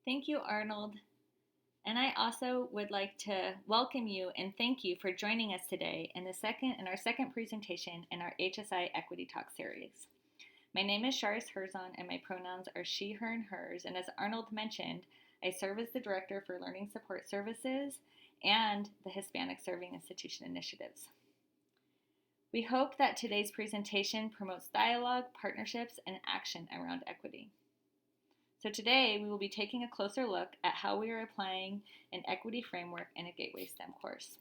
Thank you, Arnold. And I also would like to welcome you and thank you for joining us today in our second presentation in our HSI Equity Talk series. My name is Charis Herzon and my pronouns are she, her, and hers. And as Arnold mentioned, I serve as the Director for Learning Support Services and the Hispanic Serving Institution Initiatives. We hope that today's presentation promotes dialogue, partnerships, and action around equity. So today we will be taking a closer look at how we are applying an equity framework in a Gateway STEM course.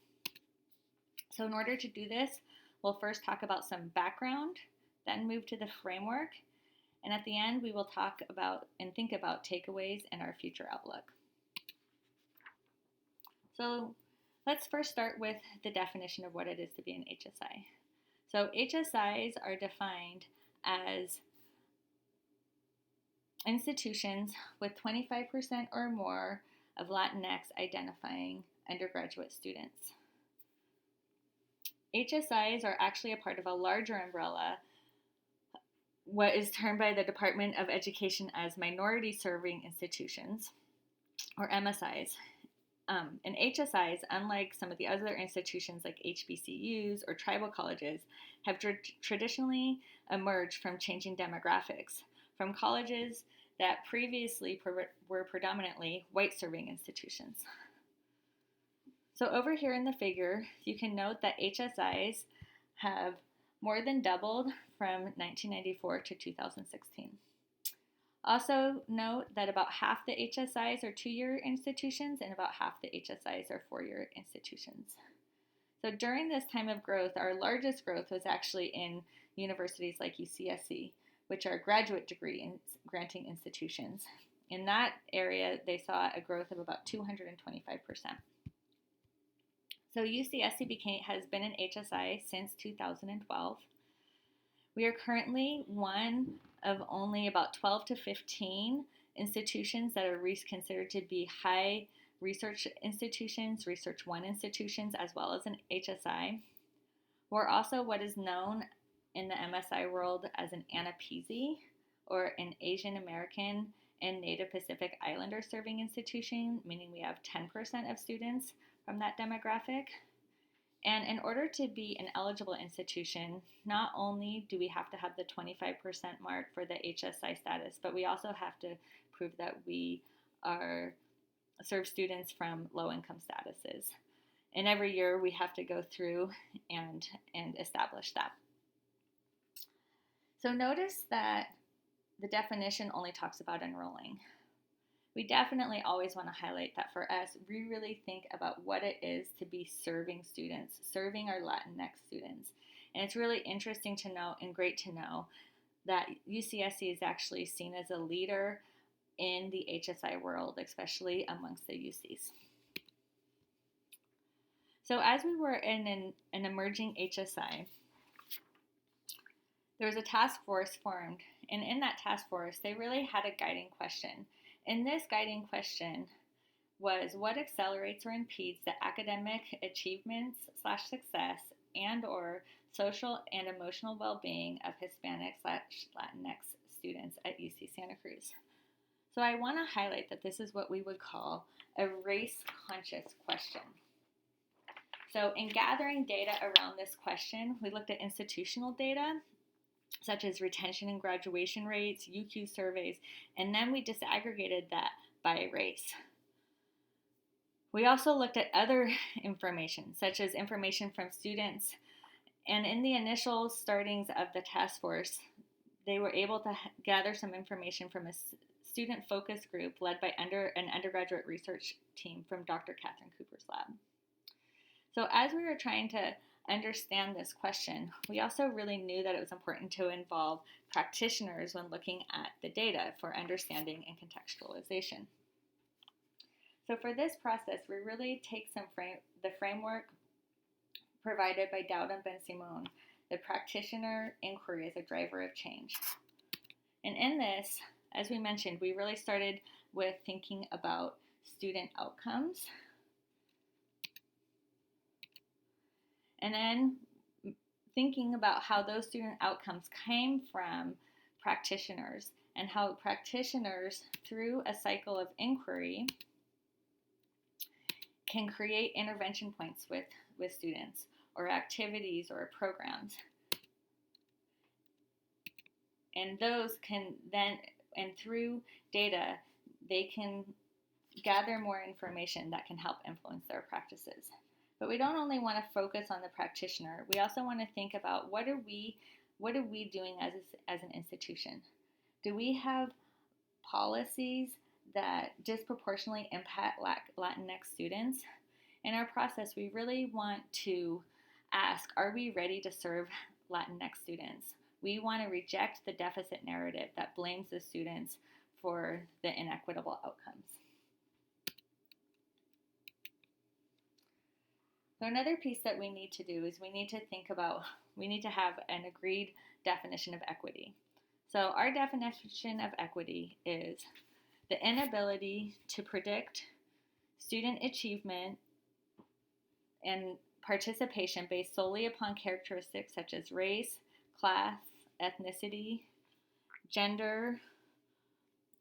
So in order to do this, we'll first talk about some background, then move to the framework, and at the end we will talk about and think about takeaways and our future outlook. So let's first start with the definition of what it is to be an HSI. So HSIs are defined as institutions with 25% or more of Latinx identifying undergraduate students. HSIs are actually a part of a larger umbrella, what is termed by the Department of Education as Minority Serving Institutions, or MSIs. And HSIs, unlike some of the other institutions like HBCUs or tribal colleges, have traditionally emerged from changing demographics, from colleges that previously were predominantly white-serving institutions. So over here in the figure, you can note that HSIs have more than doubled from 1994 to 2016. Also note that about half the HSIs are 2-year institutions and about half the HSIs are 4-year institutions. So during this time of growth, our largest growth was actually in universities like UCSC, which are graduate degree granting institutions. In that area, they saw a growth of about 225%. So UCSC has been an HSI since 2012. We are currently one of only about 12 to 15 institutions that are considered to be high research institutions, Research 1 institutions, as well as an HSI. We're also what is known in the MSI world as an ANAPISI, or an Asian American and Native Pacific Islander serving institution, meaning we have 10% of students from that demographic. And in order to be an eligible institution, not only do we have to have the 25% mark for the HSI status, but we also have to prove that we serve students from low-income statuses. And every year we have to go through and establish that. So notice that the definition only talks about enrolling. We definitely always want to highlight that for us, we really think about what it is to be serving students, serving our Latinx students. And it's really interesting to know and great to know that UCSC is actually seen as a leader in the HSI world, especially amongst the UCs. So as we were in an emerging HSI, there was a task force formed, and in that task force, they really had a guiding question. And this guiding question was, what accelerates or impedes the academic achievements / success and or social and emotional well-being of Hispanic / Latinx students at UC Santa Cruz? So I want to highlight that this is what we would call a race-conscious question. So in gathering data around this question, we looked at institutional data, such as retention and graduation rates, UQ surveys, and then we disaggregated that by race. We also looked at other information, such as information from students, and in the initial startings of the task force, they were able to gather some information from a student focus group led by an undergraduate research team from Dr. Catherine Cooper's lab. So as we were trying to understand this question, we also really knew that it was important to involve practitioners when looking at the data for understanding and contextualization. So for this process, we really take the framework provided by Dowd and Ben Simon, the practitioner inquiry as a driver of change. And in this, as we mentioned, we really started with thinking about student outcomes, and then thinking about how those student outcomes came from practitioners and how practitioners, through a cycle of inquiry, can create intervention points with students or activities or programs. And those can then, and through data, they can gather more information that can help influence their practices. But we don't only want to focus on the practitioner, we also want to think about what are we doing as an institution? Do we have policies that disproportionately impact Latinx students? In our process, we really want to ask, are we ready to serve Latinx students? We want to reject the deficit narrative that blames the students for the inequitable outcomes. So another piece that we need to do is we need to have an agreed definition of equity. So our definition of equity is the inability to predict student achievement and participation based solely upon characteristics such as race, class, ethnicity, gender,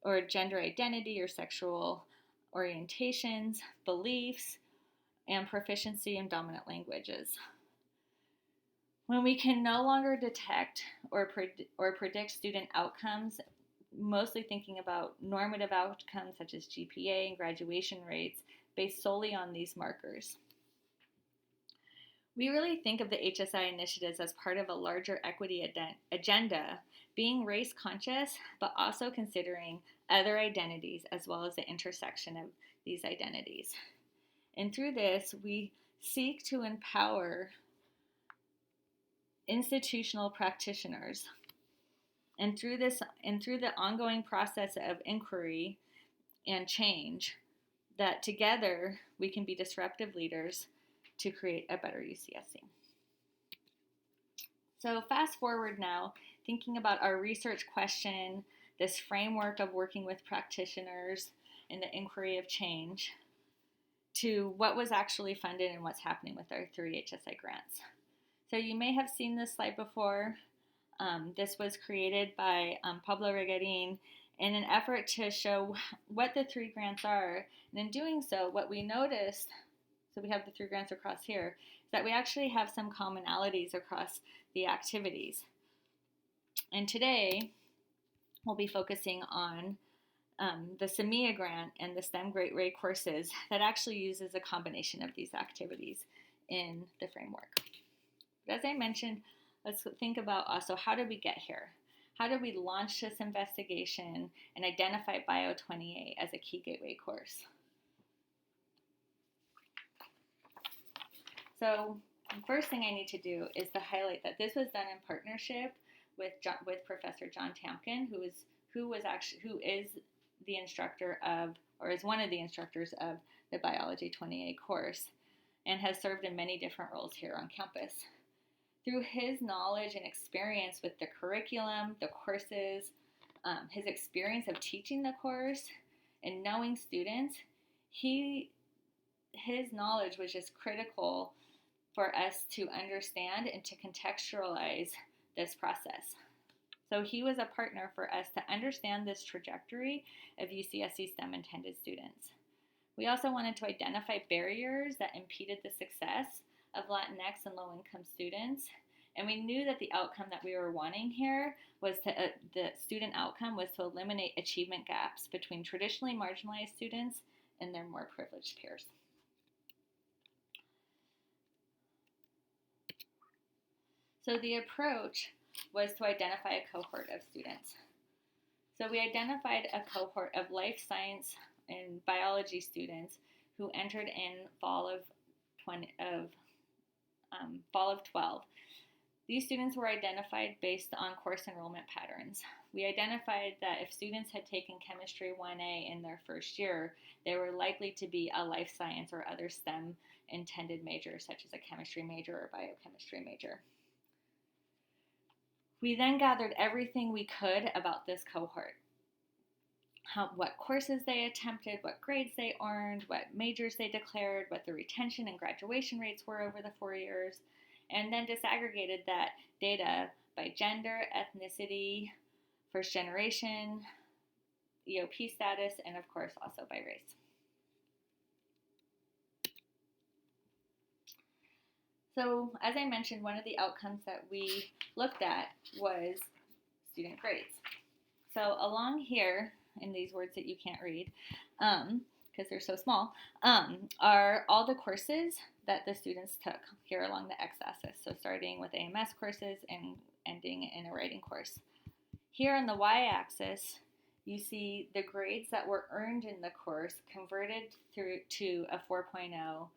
or gender identity or sexual orientations, beliefs, and proficiency in dominant languages. When we can no longer detect or predict student outcomes, mostly thinking about normative outcomes such as GPA and graduation rates based solely on these markers. We really think of the HSI initiatives as part of a larger equity agenda, being race conscious, but also considering other identities as well as the intersection of these identities. And through this, we seek to empower institutional practitioners. And through the ongoing process of inquiry and change, that together we can be disruptive leaders to create a better UCSC. So fast forward now, thinking about our research question, this framework of working with practitioners in the inquiry of change, to what was actually funded and what's happening with our 3 HSI grants. So you may have seen this slide before. This was created by Pablo Regarin in an effort to show what the 3 grants are. And in doing so, what we noticed, so we have the 3 grants across here, is that we actually have some commonalities across the activities. And today, we'll be focusing on the SEMILLA grant and the STEM Great Way courses that actually uses a combination of these activities in the framework. But as I mentioned, let's think about also how did we get here? How did we launch this investigation and identify Bio28 as a key gateway course? So the first thing I need to do is to highlight that this was done in partnership with Professor John Tamkin, who is the instructor of, or is one of the instructors of the Biology 28 course, and has served in many different roles here on campus. Through his knowledge and experience with the curriculum, the courses, his experience of teaching the course, and knowing students, his knowledge was just critical for us to understand and to contextualize this process. So he was a partner for us to understand this trajectory of UCSC STEM intended students. We also wanted to identify barriers that impeded the success of Latinx and low-income students. And we knew that the outcome that we were wanting here was the student outcome was to eliminate achievement gaps between traditionally marginalized students and their more privileged peers. So the approach was to identify a cohort of students. So we identified a cohort of life science and biology students who entered in fall of 12. These students were identified based on course enrollment patterns. We identified that if students had taken Chemistry 1A in their first year, they were likely to be a life science or other STEM intended major, such as a chemistry major or biochemistry major. We then gathered everything we could about this cohort. What courses they attempted, what grades they earned, what majors they declared, what the retention and graduation rates were over the 4 years, and then disaggregated that data by gender, ethnicity, first generation, EOP status, and of course also by race. So as I mentioned, one of the outcomes that we looked at was student grades. So along here, in these words that you can't read, because they're so small, are all the courses that the students took here along the x-axis. So starting with AMS courses and ending in a writing course. Here on the y-axis, you see the grades that were earned in the course converted through to a 4.0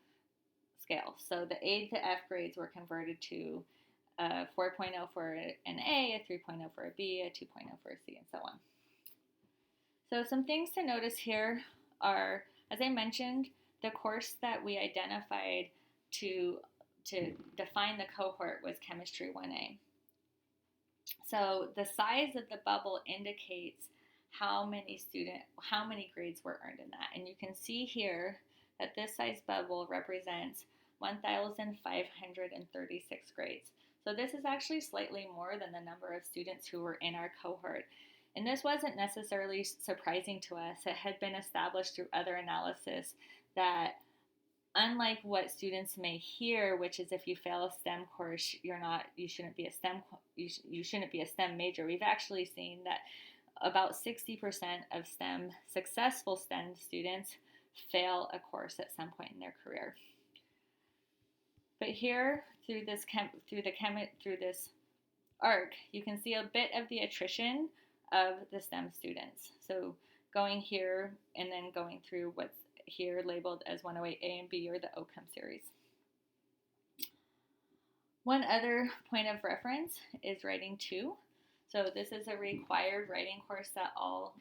scale. So the A to F grades were converted to a 4.0 for an A, a 3.0 for a B, a 2.0 for a C, and so on. So some things to notice here are, as I mentioned, the course that we identified to define the cohort was Chemistry 1A. So the size of the bubble indicates how many grades were earned in that. And you can see here that this size bubble represents 1,536 grades. So this is actually slightly more than the number of students who were in our cohort. And this wasn't necessarily surprising to us. It had been established through other analysis that unlike what students may hear, which is if you fail a STEM course, you shouldn't be a STEM major. We've actually seen that about 60% of successful STEM students fail a course at some point in their career. But here, through this arc, you can see a bit of the attrition of the STEM students. So going here and then going through what's here labeled as 108A and B, or the OCOM series. One other point of reference is Writing 2. So this is a required writing course that all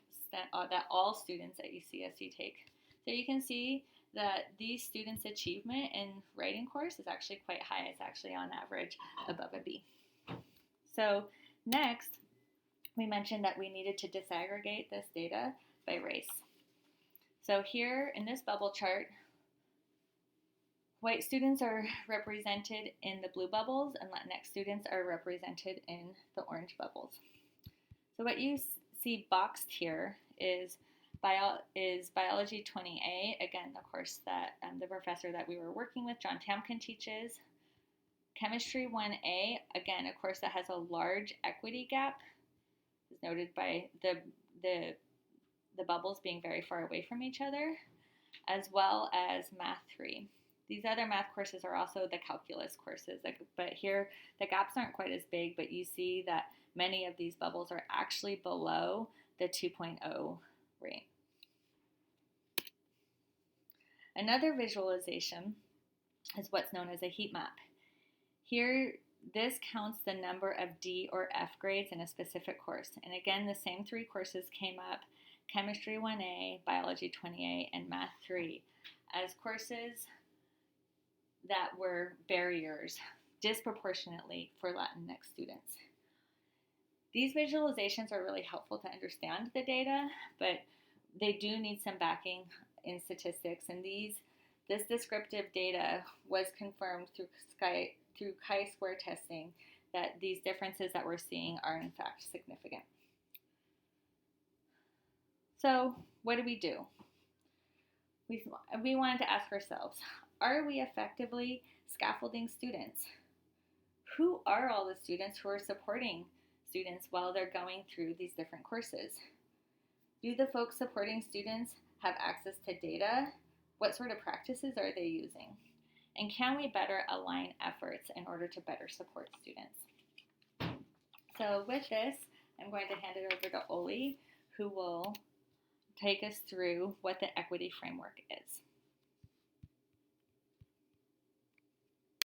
students at UCSC take. So you can see that these students' achievement in writing course is actually quite high. It's actually on average above a B. So next, we mentioned that we needed to disaggregate this data by race. So here in this bubble chart, white students are represented in the blue bubbles and Latinx students are represented in the orange bubbles. So what you see boxed here is Biology 20A, again, the course that the professor that we were working with, John Tamkin, teaches. Chemistry 1A, again, a course that has a large equity gap, is noted by the bubbles being very far away from each other, as well as Math 3. These other math courses are also the calculus courses, but here the gaps aren't quite as big, but you see that many of these bubbles are actually below the 2.0 rate. Another visualization is what's known as a heat map. Here, this counts the number of D or F grades in a specific course. And again, the same three courses came up: Chemistry 1A, Biology 20A, and Math 3, as courses that were barriers disproportionately for Latinx students. These visualizations are really helpful to understand the data, but they do need some backing in statistics, and this descriptive data was confirmed through chi-square testing that these differences that we're seeing are in fact significant. So what do? We wanted to ask ourselves, are we effectively scaffolding students? Who are all the students who are supporting students while they're going through these different courses? Do the folks supporting students have access to data? What sort of practices are they using? And can we better align efforts in order to better support students? So with this, I'm going to hand it over to Oli, who will take us through what the equity framework is.